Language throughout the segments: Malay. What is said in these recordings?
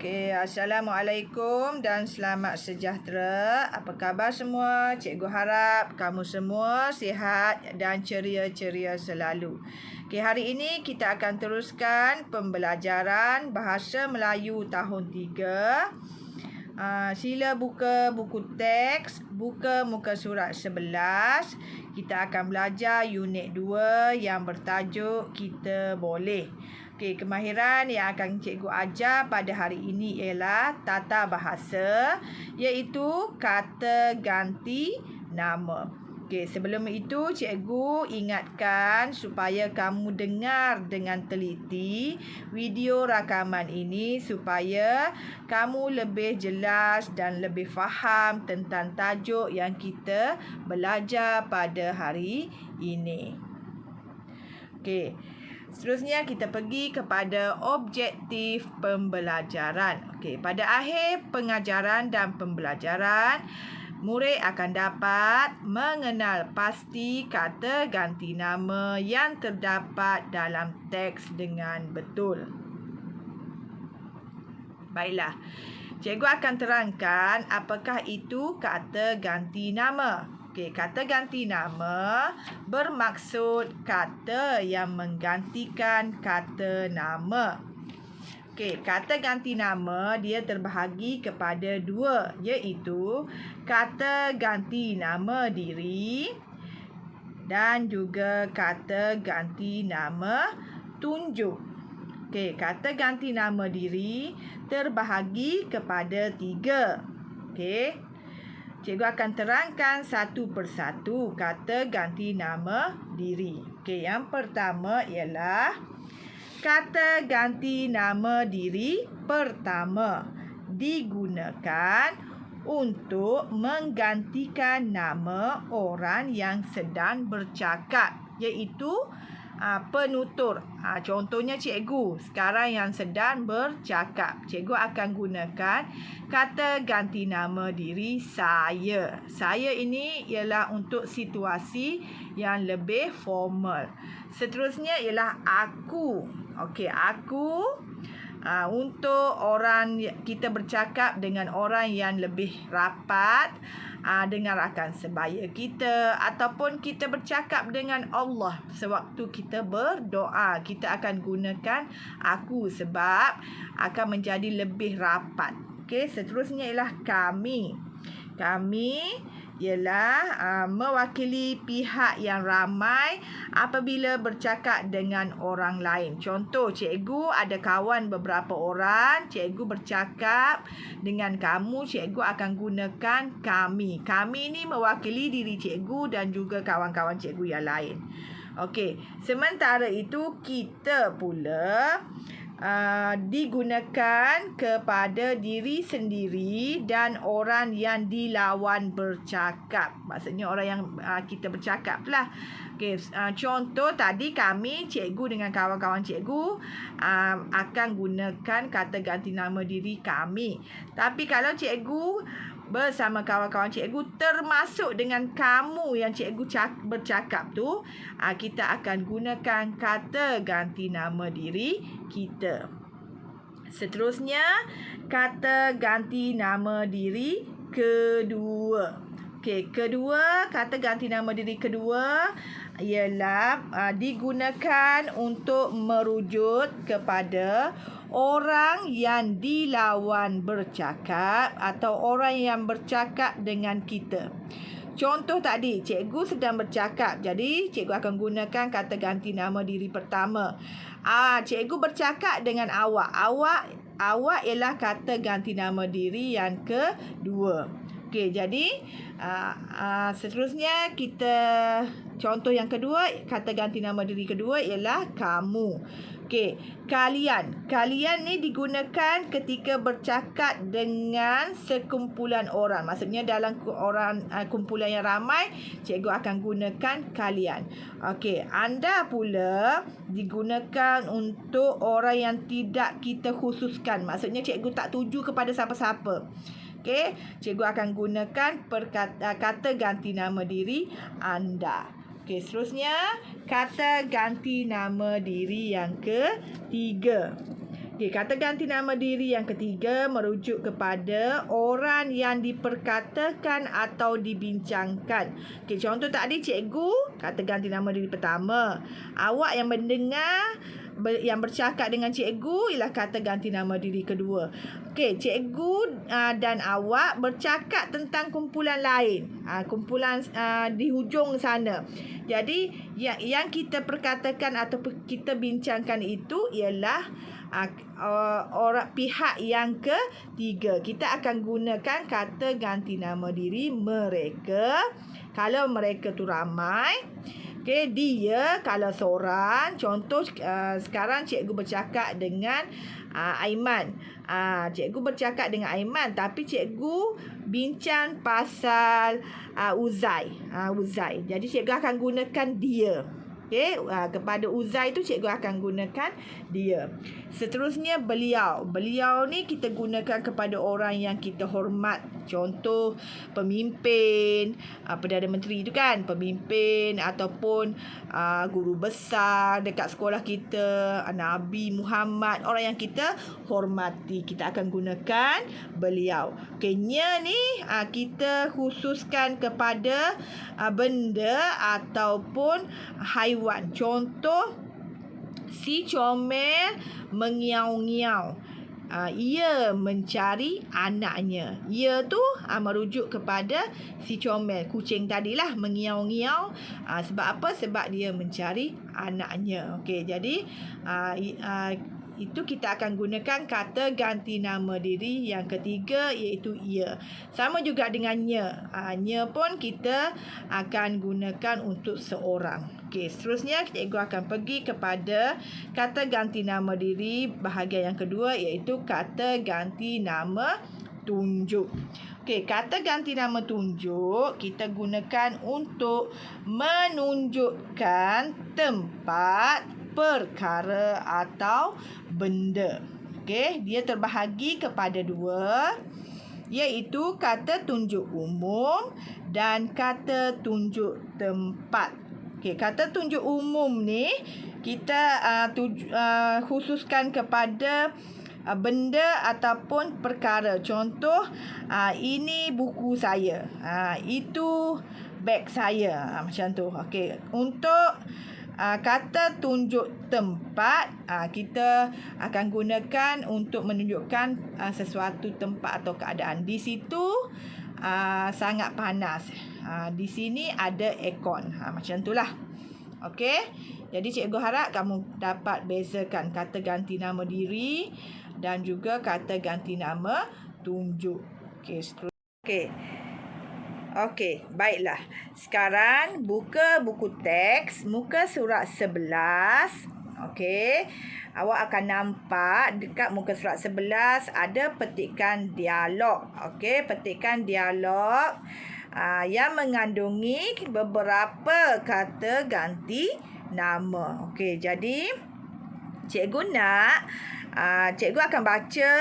Okey, Assalamualaikum dan selamat sejahtera. Apa khabar semua? Cikgu harap kamu semua sihat dan ceria-ceria selalu. Okey, hari ini kita akan teruskan pembelajaran Bahasa Melayu tahun 3. Sila buka buku teks, buka muka surat 11. Kita akan belajar unit 2 yang bertajuk Kita Boleh. Okey, kemahiran yang akan cikgu ajar pada hari ini ialah tata bahasa, iaitu kata ganti nama. Okey, sebelum itu cikgu ingatkan supaya kamu dengar dengan teliti video rakaman ini supaya kamu lebih jelas dan lebih faham tentang tajuk yang kita belajar pada hari ini. Okey. Seterusnya kita pergi kepada objektif pembelajaran. Okey, pada akhir pengajaran dan pembelajaran, murid akan dapat mengenal pasti kata ganti nama yang terdapat dalam teks dengan betul. Baiklah, cikgu akan terangkan apakah itu kata ganti nama. Okey, kata ganti nama bermaksud kata yang menggantikan kata nama. Okey, kata ganti nama dia terbahagi kepada dua, iaitu kata ganti nama diri dan juga kata ganti nama tunjuk. Okey, kata ganti nama diri terbahagi kepada 3. Okey. Cikgu akan terangkan satu persatu kata ganti nama diri. Okey, yang pertama ialah kata ganti nama diri pertama digunakan untuk menggantikan nama orang yang sedang bercakap, iaitu penutur. Contohnya cikgu sekarang yang sedang bercakap, cikgu akan gunakan kata ganti nama diri saya. Saya ini ialah untuk situasi yang lebih formal. Seterusnya ialah aku. Okey, aku untuk orang kita bercakap dengan orang yang lebih rapat, dengan rakan sebaya kita, ataupun kita bercakap dengan Allah sewaktu kita berdoa, kita akan gunakan aku sebab akan menjadi lebih rapat. Okey, seterusnya ialah kami. Kami ialah mewakili pihak yang ramai apabila bercakap dengan orang lain. Contoh, cikgu ada kawan beberapa orang, cikgu bercakap dengan kamu, cikgu akan gunakan kami. Kami ini mewakili diri cikgu dan juga kawan-kawan cikgu yang lain. Okey, sementara itu kita pula digunakan kepada diri sendiri dan orang yang dilawan bercakap. Maksudnya orang yang kita bercakap lah. Okay, contoh tadi kami, cikgu dengan kawan-kawan cikgu akan gunakan kata ganti nama diri kami. Tapi kalau cikgu bersama kawan-kawan cikgu termasuk dengan kamu yang cikgu bercakap tu, kita akan gunakan kata ganti nama diri kita. Seterusnya, kata ganti nama diri kedua. Okey, kedua, kata ganti nama diri kedua ialah digunakan untuk merujuk kepada orang yang dilawan bercakap atau orang yang bercakap dengan kita. Contoh tadi, cikgu sedang bercakap. Jadi, cikgu akan gunakan kata ganti nama diri pertama. Cikgu bercakap dengan awak. Awak ialah kata ganti nama diri yang kedua. Okey, jadi seterusnya kita contoh yang kedua, kata ganti nama diri kedua ialah kamu. Okey, kalian. Kalian ni digunakan ketika bercakap dengan sekumpulan orang. Maksudnya dalam kumpulan yang ramai, cikgu akan gunakan kalian. Okey, anda pula digunakan untuk orang yang tidak kita khususkan. Maksudnya cikgu tak tuju kepada siapa-siapa. Okey, cikgu akan gunakan kata ganti nama diri anda. Okey, seterusnya kata ganti nama diri yang ketiga. Okey, kata ganti nama diri yang ketiga merujuk kepada orang yang diperkatakan atau dibincangkan. Okey, contoh tadi cikgu, kata ganti nama diri pertama. Awak yang mendengar yang bercakap dengan cikgu ialah kata ganti nama diri kedua. Okey, cikgu dan awak bercakap tentang kumpulan lain. Kumpulan di hujung sana. Jadi yang kita perkatakan atau kita bincangkan itu ialah orang pihak yang ketiga. Kita akan gunakan kata ganti nama diri mereka kalau mereka tu ramai. Okey, dia kalau seorang. Contoh sekarang cikgu bercakap dengan Aiman. Cikgu bercakap dengan Aiman, tapi cikgu bincang pasal Uzai. Uzai. Jadi cikgu akan gunakan dia. Okey, kepada Uzai tu cikgu akan gunakan dia. Seterusnya beliau. Beliau ni kita gunakan kepada orang yang kita hormat. Contoh pemimpin, Perdana Menteri tu kan, pemimpin ataupun guru besar dekat sekolah kita, Nabi Muhammad, orang yang kita hormati. Kita akan gunakan beliau. Okey, nya ni kita khususkan kepada benda ataupun haiwan. Contoh, si comel mengiau-ngiau. Ia mencari anaknya. Ia tu merujuk kepada si comel, kucing tadilah, mengiau-ngiau. Sebab apa? Sebab dia mencari anaknya. Okey, jadi itu kita akan gunakan kata ganti nama diri yang ketiga, iaitu ia. Sama juga dengan nya. Nya pun kita akan gunakan untuk seorang. Okey, seterusnya cikgu akan pergi kepada kata ganti nama diri bahagian yang kedua, iaitu kata ganti nama tunjuk. Okey, kata ganti nama tunjuk kita gunakan untuk menunjukkan tempat, perkara atau benda. Okey, dia terbahagi kepada dua, iaitu kata tunjuk umum dan kata tunjuk tempat. Okey, kata tunjuk umum ni kita khususkan kepada benda ataupun perkara. Contoh, ini buku saya. Itu beg saya. Macam tu. Okey, untuk kata tunjuk tempat, kita akan gunakan untuk menunjukkan sesuatu tempat atau keadaan. Di situ sangat panas. Di sini ada aircon. Macam itulah. Okey. Jadi cikgu harap kamu dapat bezakan kata ganti nama diri dan juga kata ganti nama tunjuk. Okey, seterusnya. Okey, baiklah. Sekarang buka buku teks muka surat 11. Okey. Awak akan nampak dekat muka surat 11 ada petikan dialog. Okey, petikan dialog yang mengandungi beberapa kata ganti nama. Okey, jadi cikgu akan baca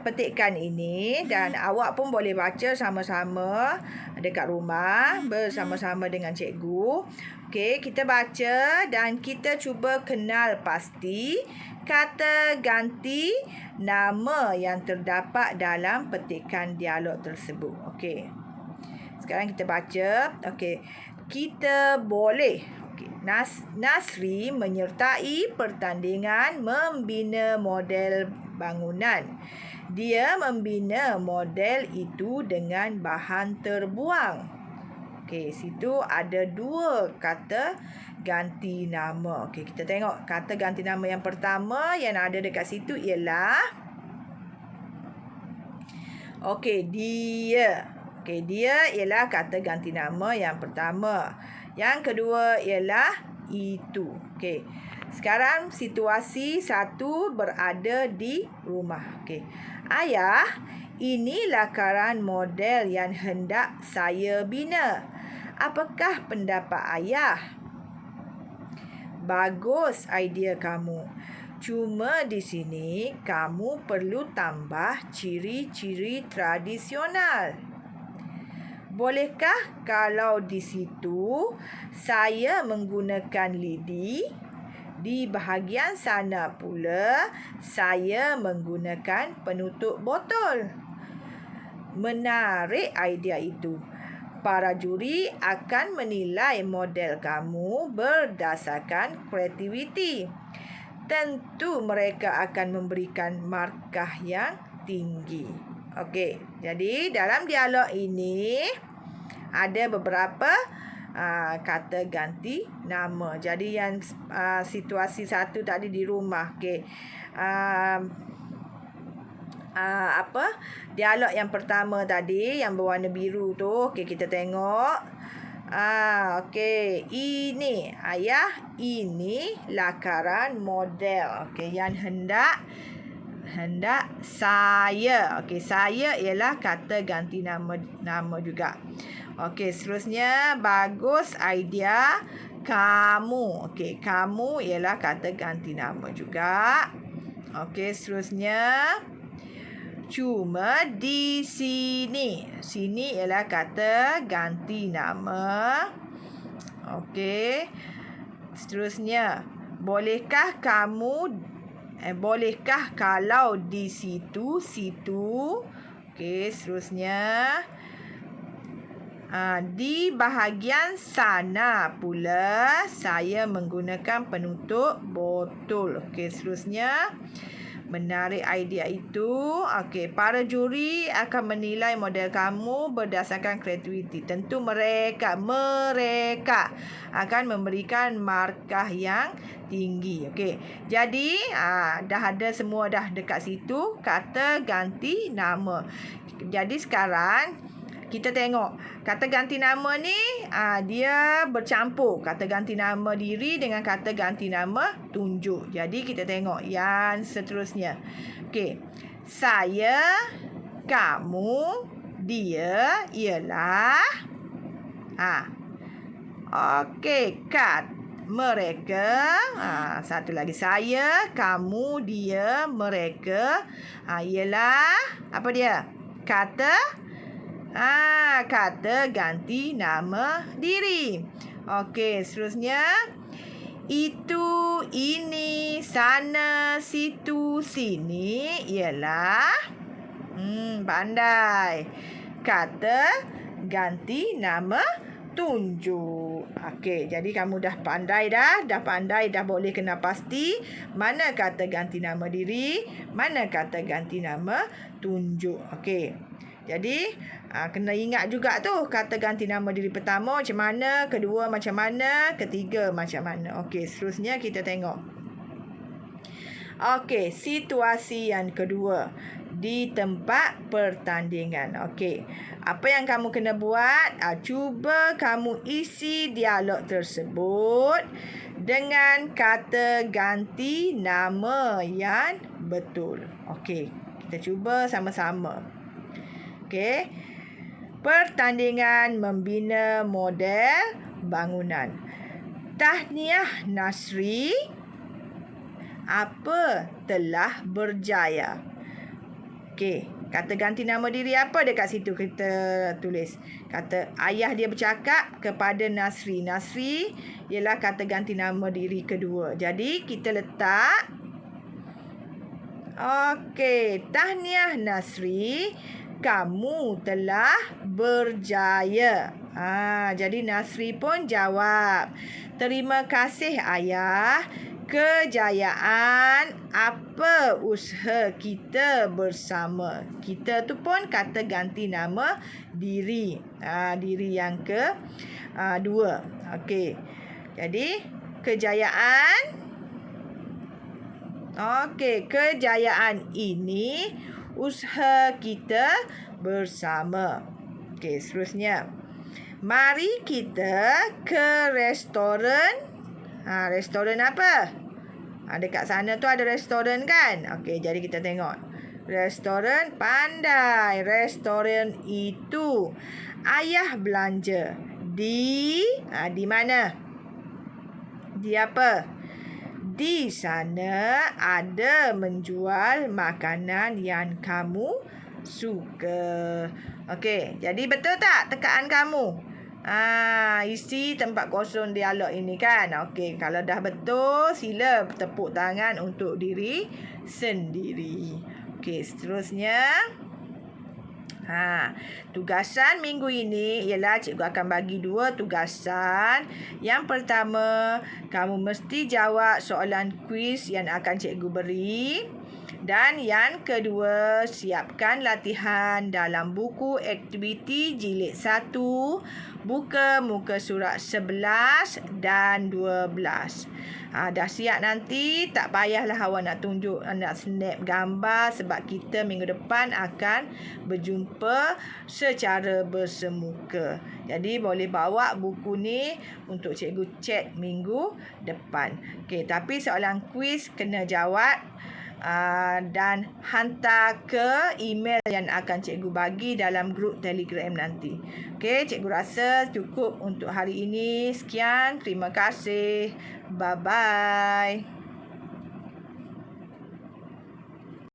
petikan ini dan awak pun boleh baca sama-sama dekat rumah bersama-sama dengan cikgu. Okey, kita baca dan kita cuba kenal pasti kata ganti nama yang terdapat dalam petikan dialog tersebut. Okey. Sekarang kita baca. Okey. Kita boleh. Okey. Nasri menyertai pertandingan membina model bangunan. Dia membina model itu dengan bahan terbuang. Okey, situ ada dua kata ganti nama. Okey, kita tengok kata ganti nama yang pertama yang ada dekat situ ialah dia. Okey, dia ialah kata ganti nama yang pertama. Yang kedua ialah itu. Okey. Sekarang situasi satu berada di rumah. Okey. Ayah, ini lakaran model yang hendak saya bina. Apakah pendapat ayah? Bagus idea kamu. Cuma di sini kamu perlu tambah ciri-ciri tradisional. Bolehkah kalau di situ saya menggunakan lidi Di bahagian sana pula, saya menggunakan penutup botol. Menarik idea itu. Para juri akan menilai model kamu berdasarkan kreativiti. Tentu mereka akan memberikan markah yang tinggi. Okey, jadi dalam dialog ini ada beberapa kata ganti nama. Jadi yang situasi satu tadi di rumah. Okey. Dialog yang pertama tadi yang berwarna biru tu. Okey, kita tengok. Okey, ini ayah, ini lakaran model. Okey, yang hendak saya. Okey, saya ialah kata ganti nama juga. Okey, seterusnya bagus idea kamu. Okey, kamu ialah kata ganti nama juga. Okey, seterusnya cuma di sini. Sini ialah kata ganti nama. Okey. Seterusnya, bolehkah kalau di situ? Okey, seterusnya di bahagian sana pula saya menggunakan penutup botol. Okey, seterusnya menarik idea itu. Okey, para juri akan menilai model kamu berdasarkan kreativiti. Tentu mereka akan memberikan markah yang tinggi. Okey. Jadi dah ada semua dah dekat situ kata ganti nama. Jadi sekarang kita tengok kata ganti nama ni dia bercampur kata ganti nama diri dengan kata ganti nama tunjuk. Jadi kita tengok yang seterusnya. Okey. Saya, kamu, dia, ialah. Okey, mereka. Satu lagi. Saya, kamu, dia, mereka. Ialah apa dia? Kata ganti nama diri. Okey, seterusnya itu, ini, sana, situ, sini ialah pandai. Kata ganti nama tunjuk. Okey, jadi kamu dah pandai dah boleh kena pasti mana kata ganti nama diri, mana kata ganti nama tunjuk. Okey. Jadi kena ingat juga tu kata ganti nama diri pertama macam mana, kedua macam mana, ketiga macam mana. Okey, seterusnya kita tengok. Okey, situasi yang kedua di tempat pertandingan. Okey, apa yang kamu kena buat? Cuba kamu isi dialog tersebut dengan kata ganti nama yang betul. Okey, kita cuba sama-sama. Okey. Pertandingan membina model bangunan. Tahniah Nasri, apa telah berjaya. Okey, kata ganti nama diri apa dekat situ kita tulis. Kata ayah dia bercakap kepada Nasri. Nasri ialah kata ganti nama diri kedua. Jadi kita letak. Okey, tahniah Nasri, kamu telah berjaya. Jadi Nasri pun jawab, terima kasih ayah. Kejayaan apa usaha kita bersama. Kita tu pun kata ganti nama diri. Diri yang kedua. Okey. Jadi kejayaan. Okey, kejayaan ini usaha kita bersama. Okey, seterusnya. Mari kita ke restoran. Restoran apa? Dekat sana tu ada restoran kan? Okey, jadi kita tengok. Restoran pandai. Restoran itu ayah belanja di mana? Di apa? Di sana ada menjual makanan yang kamu suka. Okey, jadi betul tak tekaan kamu? Isi tempat kosong dialog ini kan. Okey, kalau dah betul, sila tepuk tangan untuk diri sendiri. Okey, seterusnya. Tugasan minggu ini ialah cikgu akan bagi 2 tugasan. Yang pertama, kamu mesti jawab soalan kuis yang akan cikgu beri. Dan yang kedua, siapkan latihan dalam buku aktiviti jilid 1, buka muka surat 11 dan 12. Dah siap nanti, tak payahlah awak nak tunjuk, nak snap gambar sebab kita minggu depan akan berjumpa secara bersemuka. Jadi boleh bawa buku ni untuk cikgu cek minggu depan. Okey, tapi soalan kuis kena jawab dan hantar ke email yang akan cikgu bagi dalam grup Telegram nanti. Okey, cikgu rasa cukup untuk hari ini. Sekian, terima kasih. Bye-bye.